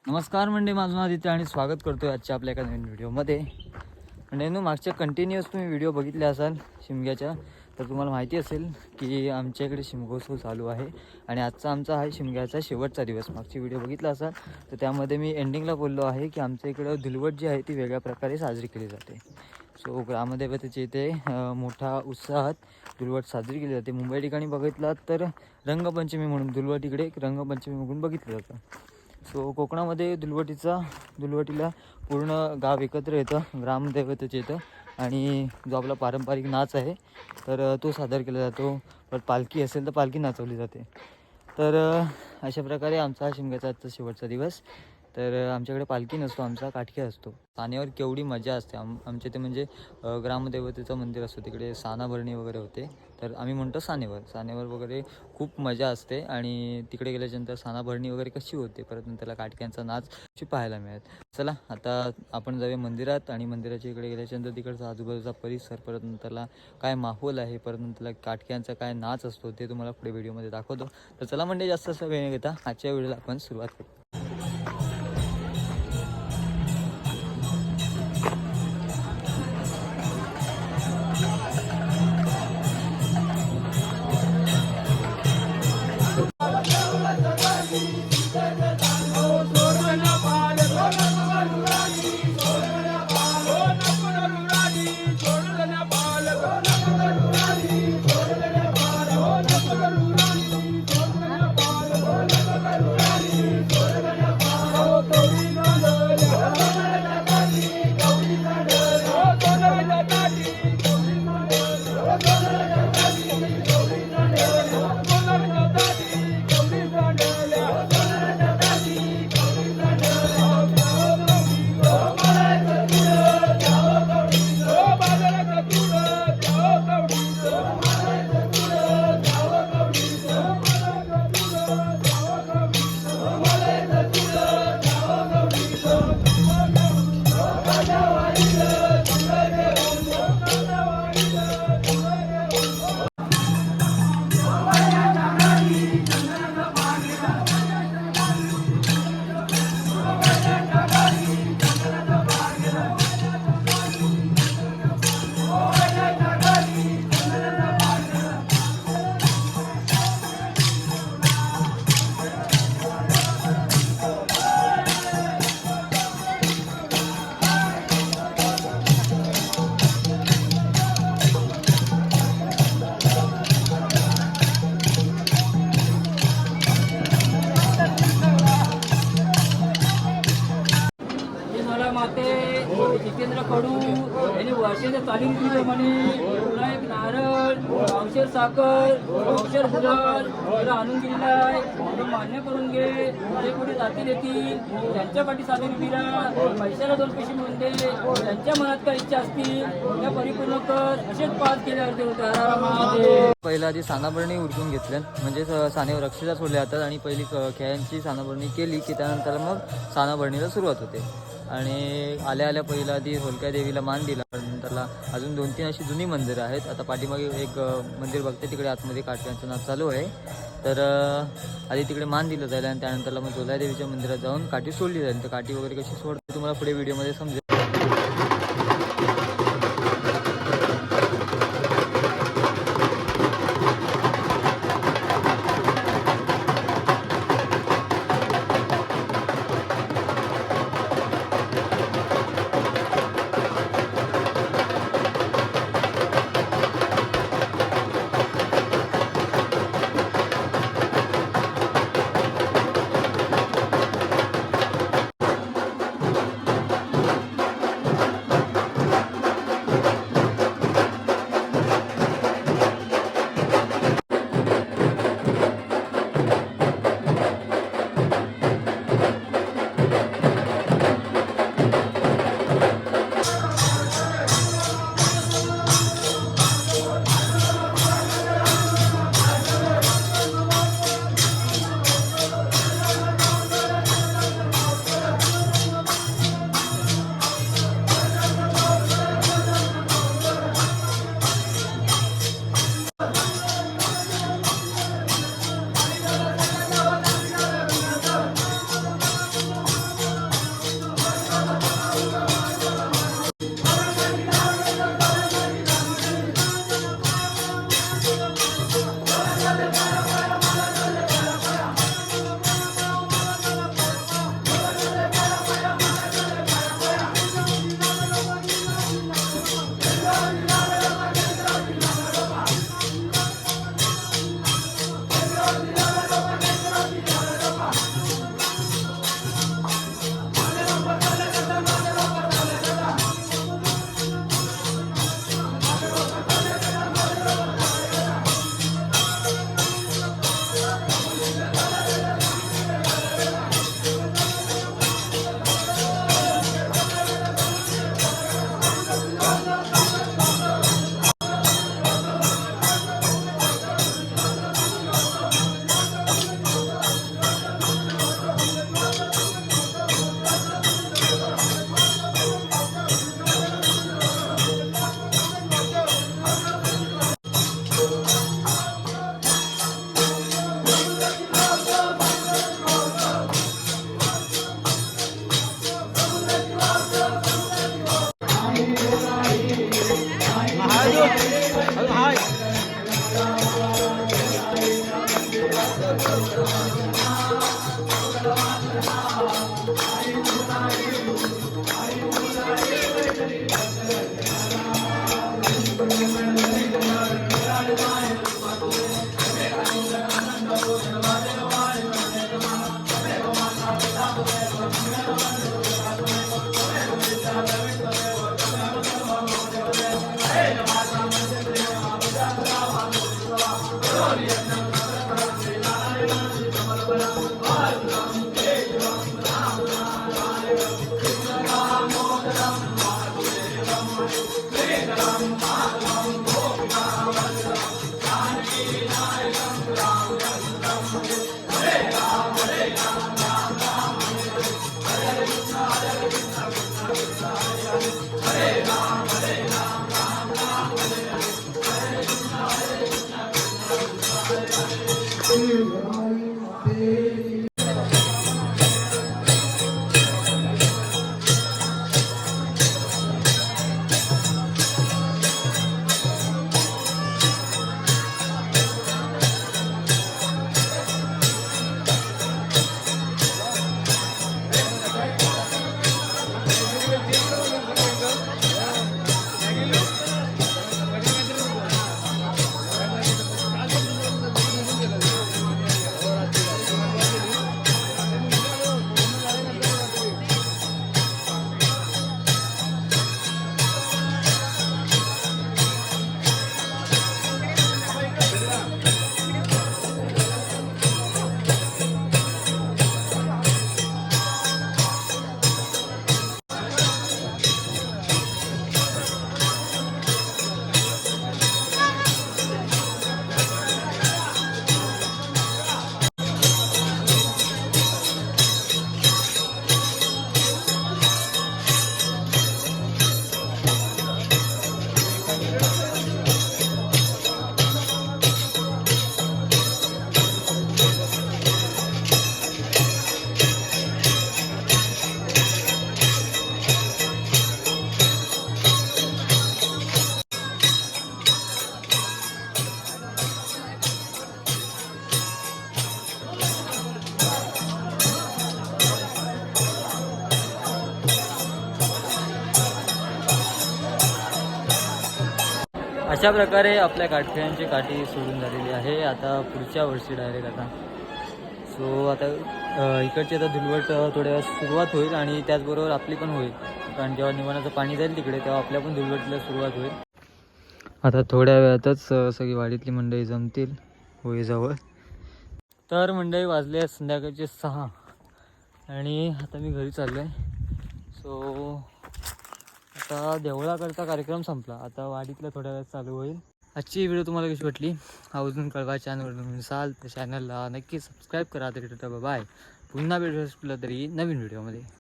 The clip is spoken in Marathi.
नमस्कार मंडळी, माझं नाव आदित्य आणि स्वागत करतोय आजच्या आपल्या एका नवीन व्हिडिओमध्ये. मंडळींनो, मागच्या कंटिन्युअस तुम्ही व्हिडिओ बघितले असाल शिमग्याच्या, तर तुम्हाला माहिती असेल की आमच्या इकडे शिमगोत्सव चालू आहे आणि आजचा आमचा आहे शिमग्याचा शेवटचा दिवस. मागची व्हिडिओ बघितला असाल तर त्यामध्ये मी एंडिंगला बोललो आहे की आमच्या इकडं धुलवट जी आहे ती वेगळ्या प्रकारे साजरी केली जाते. सो ग्रामदेवतेच्या इथे मोठ्या उत्साहात धुलवट साजरी केली जाते. मुंबई ठिकाणी बघितलात तर रंगपंचमी म्हणून धुलवट इकडे रंगपंचमी म्हणून बघितलं जातं. सो कोकणामध्ये धुलवटीला पूर्ण गाव एकत्र येतं ग्रामदेवतेच्या इथं आणि जो आपला पारंपरिक नाच आहे तर तो सादर केला जातो. पण पालखी असेल तर पालखी नाचवली जाते. तर अशा प्रकारे आमचा हा शिमग्याचा आजचा शेवटचा दिवस. तर आमच्याकडे पालखी नसतो, आमचा काठ्या असतो. सानेवर केवढी मजा असते. आमच्या ते म्हणजे ग्रामदेवतेचं मंदिर असतं, तिकडे साना भरणी वगैरे होते. तर आम्ही म्हणतो सानेवर वगैरे खूप मजा असते आणि तिकडे गेल्याच्यानंतर साना भरणी वगैरे कशी होते, परत नंतरला काठक्यांचा नाच अशी पाहायला मिळत. चला आता आपण जाऊया मंदिरात आणि मंदिराच्या इकडे गेल्याच्यानंतर तिकडचा आजूबाजूचा परिसर, परत नंतरला काय माहोल आहे, परत नंतरला काठक्यांचा काय नाच असतो ते तुम्हाला पुढे व्हिडिओमध्ये दाखवतो. तर चला म्हणजे जास्त असं वेळ घेता आजच्या व्हिडिओला आपण सुरुवात करू. जितेंद्र कडू यांनी वर्षाच्या चालीरीतीप्रमाणे तुला एक नारळ, औषध साखर, औषध गुलाल तुला आणून दिलेला आहे. तो मान्य करून घे. जे कोणी जातील येतील त्यांच्या पाठी चालीरीतीला पैशाला 2 पैसे मिळून दे. त्यांच्या मनात काय इच्छा असतील त्या परिपूर्ण कर. असेच पास केल्यावर ते होते. पहिला आधी सानाभरणी उरकून घेतल्या, म्हणजे सानेवर रक्षेला सोडले जातात आणि पहिली खेळांची सानाभरणी केली की त्यानंतर मग सानाभरणीला सुरुवात होते. आणि आल्या पहिला आधी होलक्या देवीला मान दिला. नंतरला अजून 2-3 अशी जुनी मंदिरं आहेत. आता पाठीमागे एक मंदिर बघते, तिकडे आतमध्ये काठ्यांचं नाच चालू आहे. तर आधी तिकडे मान दिलं जाईल आणि त्यानंतरला मग जोल्या देवीच्या मंदिरात जाऊन काठी सोडली जाईल. तर काठी वगैरे कशी सोडते तुम्हाला पुढे व्हिडिओमध्ये समजेल. अशा प्रकारे आपल्या काठखेळ्यांची काठी सोडून झालेली आहे. आता पुढच्या वर्षी डायरेक्ट आता सो आता इकडची आता धुलवट थोड्या वेळात सुरुवात होईल आणि त्याचबरोबर आपली पण होईल. कारण जेव्हा निवाणाचं पाणी जाईल तिकडे तेव्हा आपल्या पण धुलवटीला सुरुवात होईल. आता थोड्या वेळातच सगळी वाडीतली मंडळी जमतील होळीजवळ. तर मंडळी वाजले आहेत संध्याकाळचे 6 आणि आता मी घरी चाललो आहे. सो आता देवळाकडचा कार्यक्रम संपला. आता वाडीतला थोड्या वेळात चालू होईल. आजची व्हिडिओ तुम्हाला कशी वाटली आवर्जून कळवा. चॅनलवर असाल तर चॅनलला नक्की सबस्क्राईब करा. तरी बाय. पुन्हा भेटू तरी नवीन व्हिडिओमध्ये.